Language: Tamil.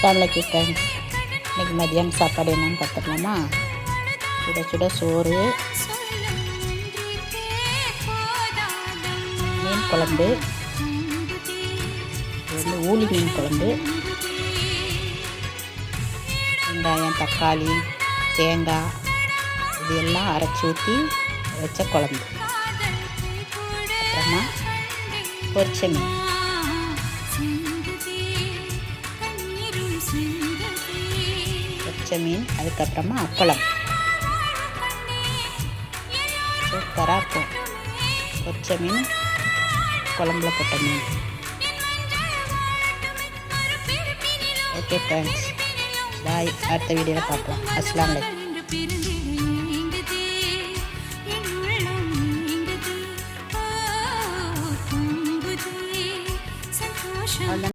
அஸ்ஸலாமு ஃப்ரெண்ட்ஸ், இன்றைக்கி மதியானம் சாப்பாடு என்னென்னு பார்த்துக்கலாமா? சுட சுட சோறு, மீன் குழம்பு, இது வந்து ஊளி மீன் குழம்பு, வெங்காயம், தக்காளி, தேங்காய் இது எல்லாம் அரைச்சி ஊற்றி வச்ச குழம்பு. அப்புறமா பொரிச்ச மீன், பொரிச்ச மீன், அதுக்கப்புறமா அப்பளம். சூப்பராக இருக்கும். பொரிச்ச மீன், குழம்புல போட்ட மீன். ஓகே ஃப்ரெண்ட்ஸ், பாய். அடுத்த வீடியோவில் பார்க்கலாம். அஸ்ஸலாமு அலைக்கும்.